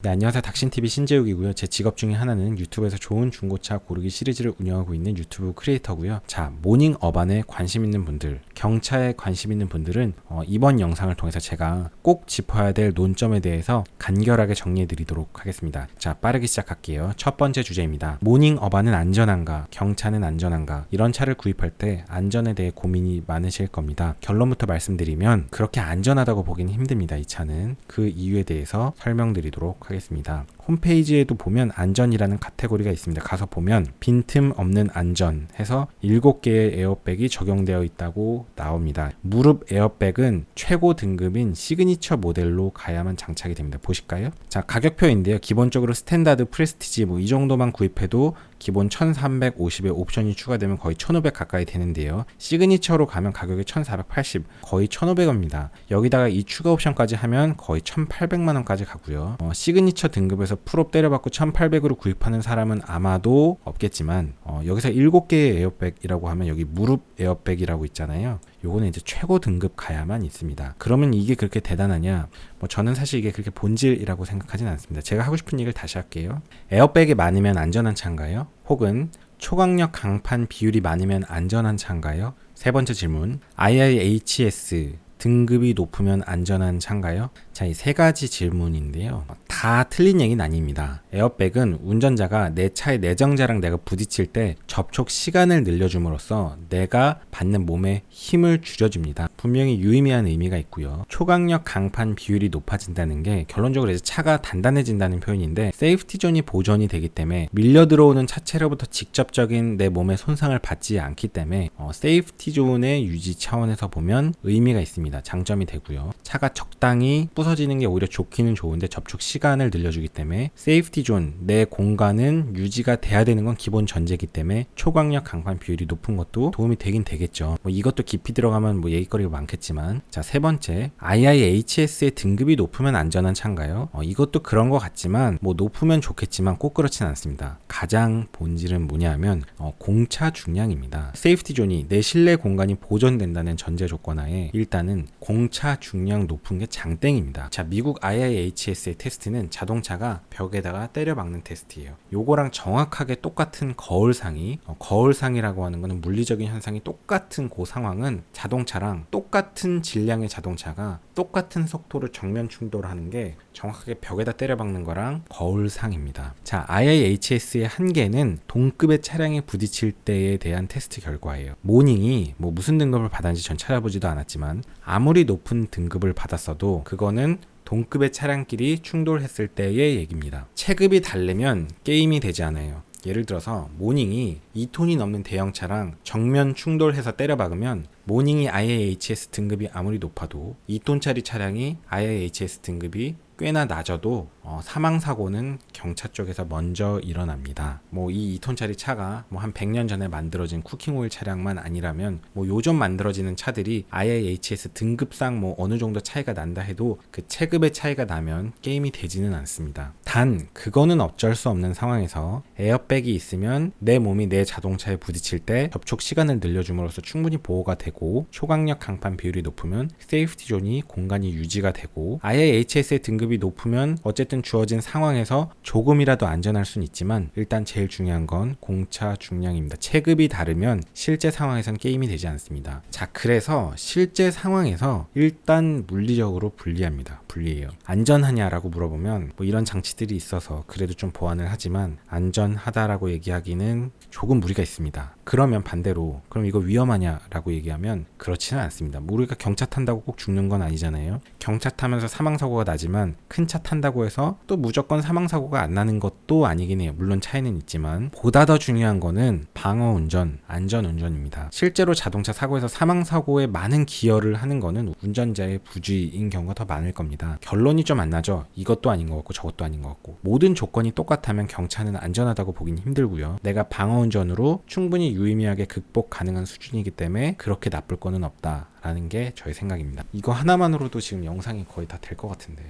네, 안녕하세요. 닥신TV 신재욱이고요. 제 직업 중에 하나는 유튜브에서 좋은 중고차 고르기 시리즈를 운영하고 있는 유튜브 크리에이터고요. 자, 모닝 어반에 관심 있는 분들, 경차에 관심 있는 분들은 이번 영상을 통해서 제가 꼭 짚어야 될 논점에 대해서 간결하게 정리해 드리도록 하겠습니다. 자, 빠르게 시작할게요. 첫 번째 주제입니다. 모닝 어반은 안전한가? 경차는 안전한가? 이런 차를 구입할 때 안전에 대해 고민이 많으실 겁니다. 결론부터 말씀드리면 그렇게 안전하다고 보기는 힘듭니다. 이 차는. 그 이유에 대해서 설명드리도록 하겠습니다. 홈페이지에도 보면 안전이라는 카테고리가 있습니다. 가서 보면 빈틈 없는 안전 해서 7개의 에어백이 적용되어 있다고 나옵니다. 무릎 에어백은 최고 등급인 시그니처 모델로 가야만 장착이 됩니다. 보실까요? 자, 가격표인데요. 기본적으로 스탠다드, 프레스티지 이 정도만 구입해도 기본 1350에 옵션이 추가되면 거의 1500 가까이 되는데요. 시그니처로 가면 가격이 1480, 거의 1500원입니다. 여기다가 이 추가 옵션까지 하면 거의 1800만원까지 가고요. 시그니처 등급에서 풀업 때려받고 1800으로 구입하는 사람은 아마도 없겠지만 여기서 7개의 에어백이라고 하면 여기 무릎 에어백이라고 있잖아요. 요거는 이제 최고 등급 가야만 있습니다. 그러면 이게 그렇게 대단하냐? 저는 사실 이게 그렇게 본질이라고 생각하진 않습니다. 제가 하고 싶은 얘기를 다시 할게요. 에어백이 많으면 안전한 차인가요? 혹은 초강력 강판 비율이 많으면 안전한 차인가요? 세 번째 질문. IIHS 등급이 높으면 안전한 차인가요? 자, 이 세 가지 질문인데요. 다 틀린 얘기는 아닙니다. 에어백은 운전자가 내 차의 내정자랑 내가 부딪힐 때 접촉 시간을 늘려줌으로써 내가 받는 몸에 힘을 줄여줍니다. 분명히 유의미한 의미가 있고요. 초강력 강판 비율이 높아진다는 게 결론적으로 이제 차가 단단해진다는 표현인데 세이프티 존이 보존이 되기 때문에 밀려 들어오는 차체로부터 직접적인 내 몸에 손상을 받지 않기 때문에 세이프티 존의 유지 차원에서 보면 의미가 있습니다. 장점이 되고요. 차가 적당히 부서지는 게 오히려 좋기는 좋은데 접촉 시간을 늘려주기 때문에 세이프티 존, 내 공간은 유지가 돼야 되는 건 기본 전제이기 때문에 초강력 강판 비율이 높은 것도 도움이 되긴 되겠죠. 이것도 깊이 들어가면 얘기거리가 많겠지만, 자, 세 번째, IIHS의 등급이 높으면 안전한 차인가요? 이것도 그런 것 같지만 높으면 좋겠지만 꼭 그렇진 않습니다. 가장 본질은 뭐냐면 공차 중량입니다. 세이프티 존이 내 실내 공간이 보존된다는 전제 조건 하에 일단은 공차 중량 높은 게 장땡입니다. 자, 미국 IIHS의 테스트는 자동차가 벽에다가 때려 박는 테스트예요. 요거랑 정확하게 똑같은 거울상이라고 하는 거는 물리적인 현상이 똑같은 그 상황은 자동차랑 똑같은 질량의 자동차가 똑같은 속도로 정면 충돌하는 게 정확하게 벽에다 때려 박는 거랑 거울상입니다. 자, IIHS의 한계는 동급의 차량에 부딪힐 때에 대한 테스트 결과예요. 모닝이 무슨 등급을 받았는지 전 찾아보지도 않았지만 아무리 높은 등급을 받았어도 그거는 동급의 차량끼리 충돌했을 때의 얘기입니다. 체급이 다르면 게임이 되지 않아요. 예를 들어서 모닝이 2톤이 넘는 대형차랑 정면 충돌해서 때려박으면 모닝이 IIHS 등급이 아무리 높아도 2톤짜리 차량이 IIHS 등급이 꽤나 낮아도 사망사고는 경차 쪽에서 먼저 일어납니다. 이 2톤짜리 차가 한 100년 전에 만들어진 쿠킹오일 차량만 아니라면 요즘 만들어지는 차들이 IIHS 등급상 어느 정도 차이가 난다 해도 그 체급의 차이가 나면 게임이 되지는 않습니다. 단 그거는 어쩔 수 없는 상황에서 에어백이 있으면 내 몸이 내 자동차에 부딪힐 때 접촉 시간을 늘려줌으로써 충분히 보호가 되고 초강력 강판 비율이 높으면 세이프티 존이 공간이 유지가 되고 IIHS의 등급이 높으면 어쨌든 주어진 상황에서 조금이라도 안전할 수는 있지만 일단 제일 중요한 건 공차 중량입니다. 체급이 다르면 실제 상황에선 게임이 되지 않습니다. 자, 그래서 실제 상황에서 일단 물리적으로 불리해요. 안전하냐라고 물어보면 이런 장치들이 있어서 그래도 좀 보완을 하지만 안전하다라고 얘기하기는 조금 무리가 있습니다. 그러면 반대로 그럼 이거 위험하냐라고 얘기하면 그렇지는 않습니다. 우리가 경차 탄다고 꼭 죽는 건 아니잖아요. 경차 타면서 사망사고가 나지만 큰 차 탄다고 해서 또 무조건 사망사고가 안 나는 것도 아니긴 해요. 물론 차이는 있지만 보다 더 중요한 거는 방어운전, 안전운전입니다. 실제로 자동차 사고에서 사망사고에 많은 기여를 하는 거는 운전자의 부주의인 경우가 더 많을 겁니다. 결론이 좀 안 나죠. 이것도 아닌 것 같고 저것도 아닌 것 같고 모든 조건이 똑같다면 경차는 안전하다고 보긴 힘들고요. 내가 방어운전으로 충분히 유의미하게 극복 가능한 수준이기 때문에 그렇게 나쁠 거는 없다라는 게 저의 생각입니다. 이거 하나만으로도 지금 영상이 거의 다 될 것 같은데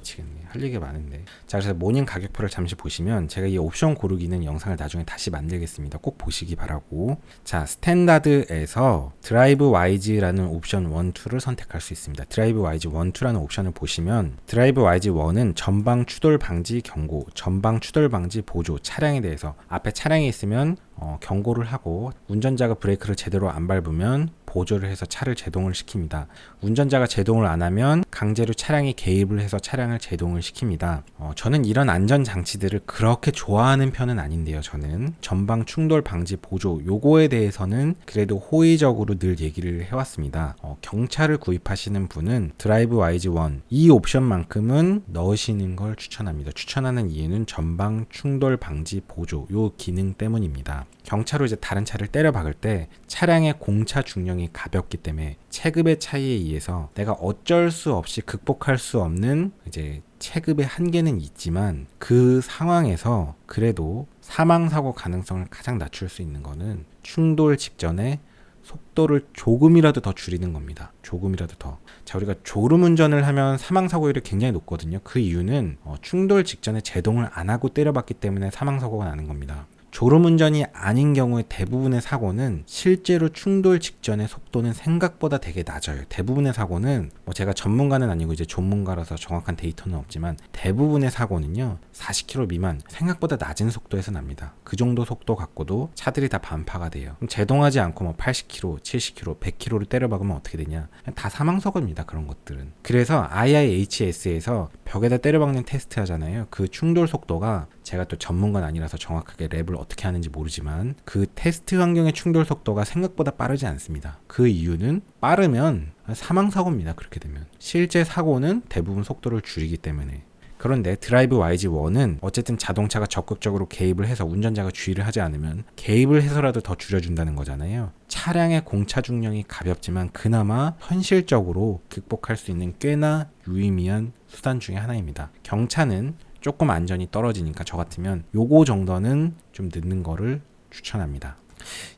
미치겠네. 할 얘기가 많은데. 자, 그래서 모닝 가격표를 잠시 보시면 제가 이 옵션 고르기는 영상을 나중에 다시 만들겠습니다. 꼭 보시기 바라고. 자, 스탠다드에서 드라이브 와이즈라는 옵션 1, 2를 선택할 수 있습니다. 드라이브 와이즈 1, 2라는 옵션을 보시면 드라이브 와이즈 1은 전방 추돌 방지 경고, 전방 추돌 방지 보조, 차량에 대해서 앞에 차량이 있으면 경고를 하고 운전자가 브레이크를 제대로 안 밟으면 보조를 해서 차를 제동을 시킵니다. 운전자가 제동을 안 하면 강제로 차량이 개입을 해서 차량을 제동을 시킵니다. 저는 이런 안전 장치들을 그렇게 좋아하는 편은 아닌데요. 저는 전방 충돌 방지 보조 요거에 대해서는 그래도 호의적으로 늘 얘기를 해왔습니다. 경차를 구입하시는 분은 드라이브 와이즈 1 이 옵션만큼은 넣으시는 걸 추천합니다. 추천하는 이유는 전방 충돌 방지 보조 요 기능 때문입니다. 경차로 이제 다른 차를 때려 박을 때 차량의 공차 중량이 가볍기 때문에 체급의 차이에 의해서 내가 어쩔 수 없이 극복할 수 없는 이제 체급의 한계는 있지만 그 상황에서 그래도 사망사고 가능성을 가장 낮출 수 있는 거는 충돌 직전에 속도를 조금이라도 더 줄이는 겁니다. 조금이라도 더. 자, 우리가 졸음운전을 하면 사망사고율이 굉장히 높거든요. 그 이유는 충돌 직전에 제동을 안 하고 때려봤기 때문에 사망사고가 나는 겁니다. 졸음운전이 아닌 경우에 대부분의 사고는 실제로 충돌 직전의 속도는 생각보다 되게 낮아요. 대부분의 사고는 제가 전문가는 아니고 이제 전문가라서 정확한 데이터는 없지만 대부분의 사고는요 40km 미만 생각보다 낮은 속도에서 납니다. 그 정도 속도 갖고도 차들이 다 반파가 돼요. 그럼 제동하지 않고 80km, 70km, 100km를 때려박으면 어떻게 되냐? 다 사망사고입니다. 그런 것들은. 그래서 IIHS에서 벽에다 때려박는 테스트 하잖아요. 그 충돌 속도가 제가 또 전문가는 아니라서 정확하게 랩을 어떻게 하는지 모르지만 그 테스트 환경의 충돌 속도가 생각보다 빠르지 않습니다. 그 이유는 빠르면 사망사고입니다. 그렇게 되면. 실제 사고는 대부분 속도를 줄이기 때문에. 그런데 드라이브 와이즈 1은 어쨌든 자동차가 적극적으로 개입을 해서 운전자가 주의를 하지 않으면 개입을 해서라도 더 줄여준다는 거잖아요. 차량의 공차 중량이 가볍지만 그나마 현실적으로 극복할 수 있는 꽤나 유의미한 수단 중에 하나입니다. 경차는 조금 안전이 떨어지니까 저 같으면 요거 정도는 좀 늦는 거를 추천합니다.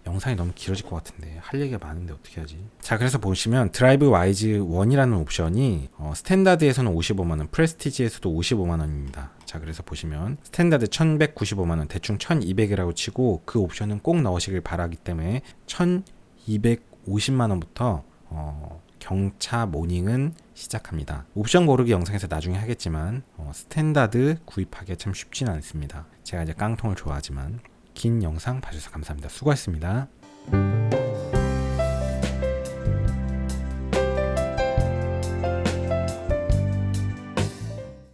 영상이 너무 길어질 것 같은데 할 얘기가 많은데 어떻게 하지? 자, 그래서 보시면 드라이브 와이즈 1이라는 옵션이 스탠다드에서는 55만원, 프레스티지에서도 55만원입니다. 자, 그래서 보시면 스탠다드 1195만원, 대충 1200이라고 치고 그 옵션은 꼭 넣으시길 바라기 때문에 1250만원부터 경차 모닝은 시작합니다. 옵션 고르기 영상에서 나중에 하겠지만 스탠다드 구입하기가 참 쉽지는 않습니다. 제가 이제 깡통을 좋아하지만 긴 영상 봐주셔서 감사합니다. 수고하셨습니다.